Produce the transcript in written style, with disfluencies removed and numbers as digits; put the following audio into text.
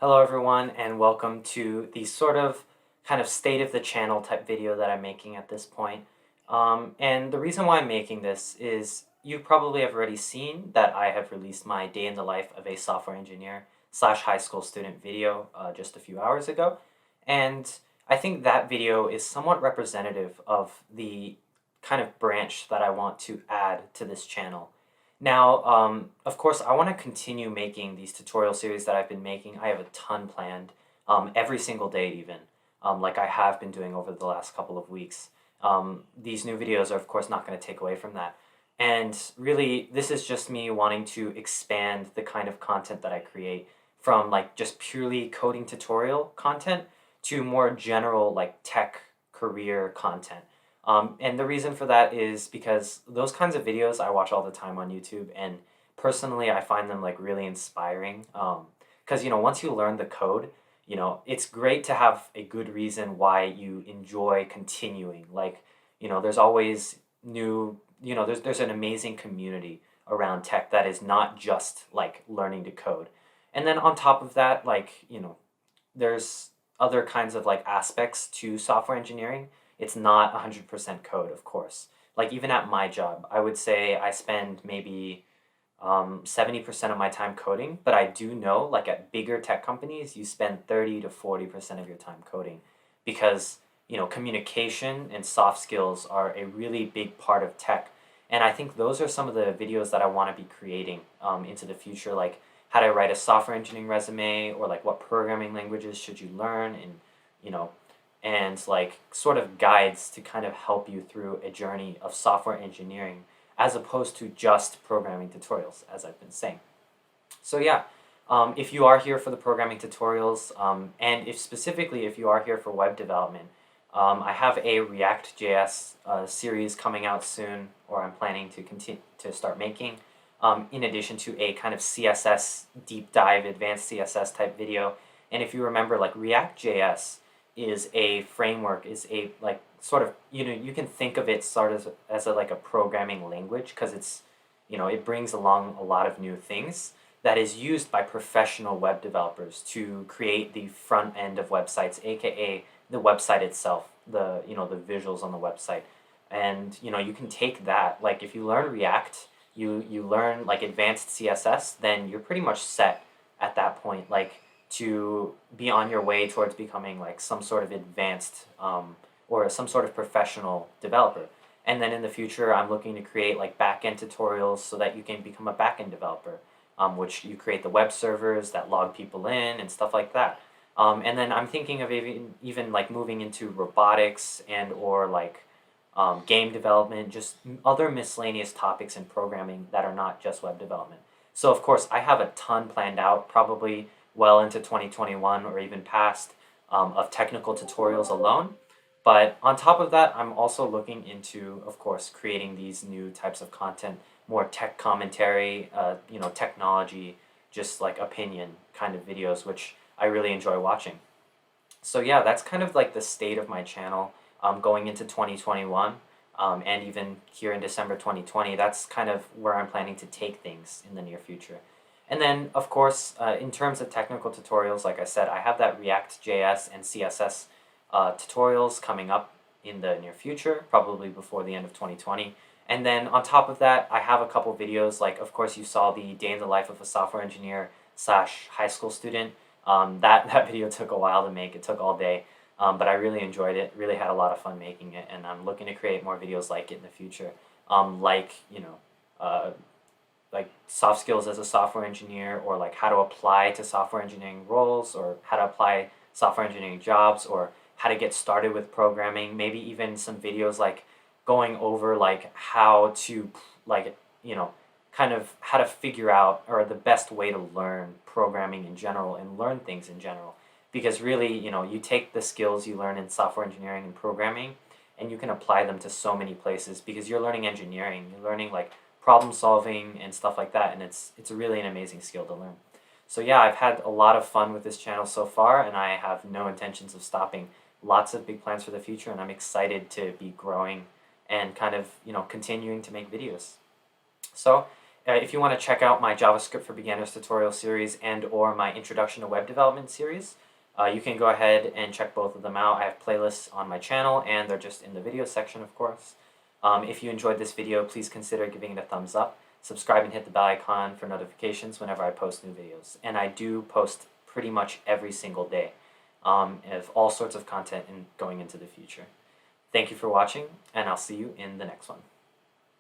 Hello everyone and welcome to the sort of kind of state of the channel type video that I'm making at this point. And the reason why I'm making this is you probably have already seen that I have released my day in the life of a software engineer slash high school student video just a few hours ago. And I think that video is somewhat representative of the kind of branch that I want to add to this channel. Now, of course, I want to continue making these tutorial series that I've been making. I have a ton planned, every single day even, like I have been doing over the last couple of weeks. These new videos are, of course, not going to take away from that. And really, this is just me wanting to expand the kind of content that I create from like just purely coding tutorial content to more general like tech career content. And the reason for that is because those kinds of videos I watch all the time on YouTube, and personally I find them like really inspiring. Because once you learn the code, it's great to have a good reason why you enjoy continuing. Like, there's always new, there's an amazing community around tech that is not just like learning to code. And then on top of that, like, there's other kinds of like aspects to software engineering. It's not 100% code, of course. Like even at my job, I would say I spend maybe 70% of my time coding, but I do know like at bigger tech companies, you spend 30 to 40% of your time coding because, communication and soft skills are a really big part of tech. And I think those are some of the videos that I want to be creating into the future, like how to write a software engineering resume, or like what programming languages should you learn, and you know and like sort of guides to kind of help you through a journey of software engineering as opposed to just programming tutorials, as I've been saying. So yeah, if you are here for the programming tutorials, and if specifically if you are here for web development, I have a React.js series coming out soon, or I'm planning to continue to start making, in addition to a kind of CSS deep dive, advanced CSS type video. And if you remember, like React.js is a framework, is a like sort of, you can think of it sort of as a like a programming language, because it's, it brings along a lot of new things that is used by professional web developers to create the front end of websites, aka the website itself, the the visuals on the website. And you can take that, like if you learn React, you learn like advanced CSS, then you're pretty much set at that point, like to be on your way towards becoming like some sort of advanced or some sort of professional developer. And then in the future, I'm looking to create like backend tutorials so that you can become a backend developer, which you create the web servers that log people in and stuff like that. And then I'm thinking of even like moving into robotics and or like game development, just other miscellaneous topics in programming that are not just web development. So of course, I have a ton planned out, probably well into 2021 or even past, of technical tutorials alone. But on top of that, I'm also looking into, of course, creating these new types of content, more tech commentary, technology, just like opinion kind of videos, which I really enjoy watching. So yeah, that's kind of like the state of my channel going into 2021, and even here in December 2020. That's kind of where I'm planning to take things in the near future. And then, of course, in terms of technical tutorials, like I said, I have that React.js and CSS tutorials coming up in the near future, probably before the end of 2020. And then on top of that, I have a couple videos, like, of course, you saw the day in the life of a software engineer slash high school student. That video took a while to make. It took all day, but I really enjoyed it, really had a lot of fun making it, and I'm looking to create more videos like it in the future. Like soft skills as a software engineer, or like how to apply to software engineering roles, or how to apply software engineering jobs, or how to get started with programming. Maybe even some videos like going over like how to like kind of how to figure out, or the best way to learn programming in general and learn things in general. Because really, you take the skills you learn in software engineering and programming, and you can apply them to so many places, because you're learning engineering, you're learning like problem solving and stuff like that, and it's really an amazing skill to learn. So yeah, I've had a lot of fun with this channel so far, and I have no intentions of stopping. Lots of big plans for the future, and I'm excited to be growing and kind of continuing to make videos. So if you want to check out my JavaScript for Beginners tutorial series and or my Introduction to Web Development series, you can go ahead and check both of them out. I have playlists on my channel, and they're just in the video section, of course. If you enjoyed this video, please consider giving it a thumbs up, subscribe and hit the bell icon for notifications whenever I post new videos. And I do post pretty much every single day of all sorts of content going into the future. Thank you for watching, and I'll see you in the next one.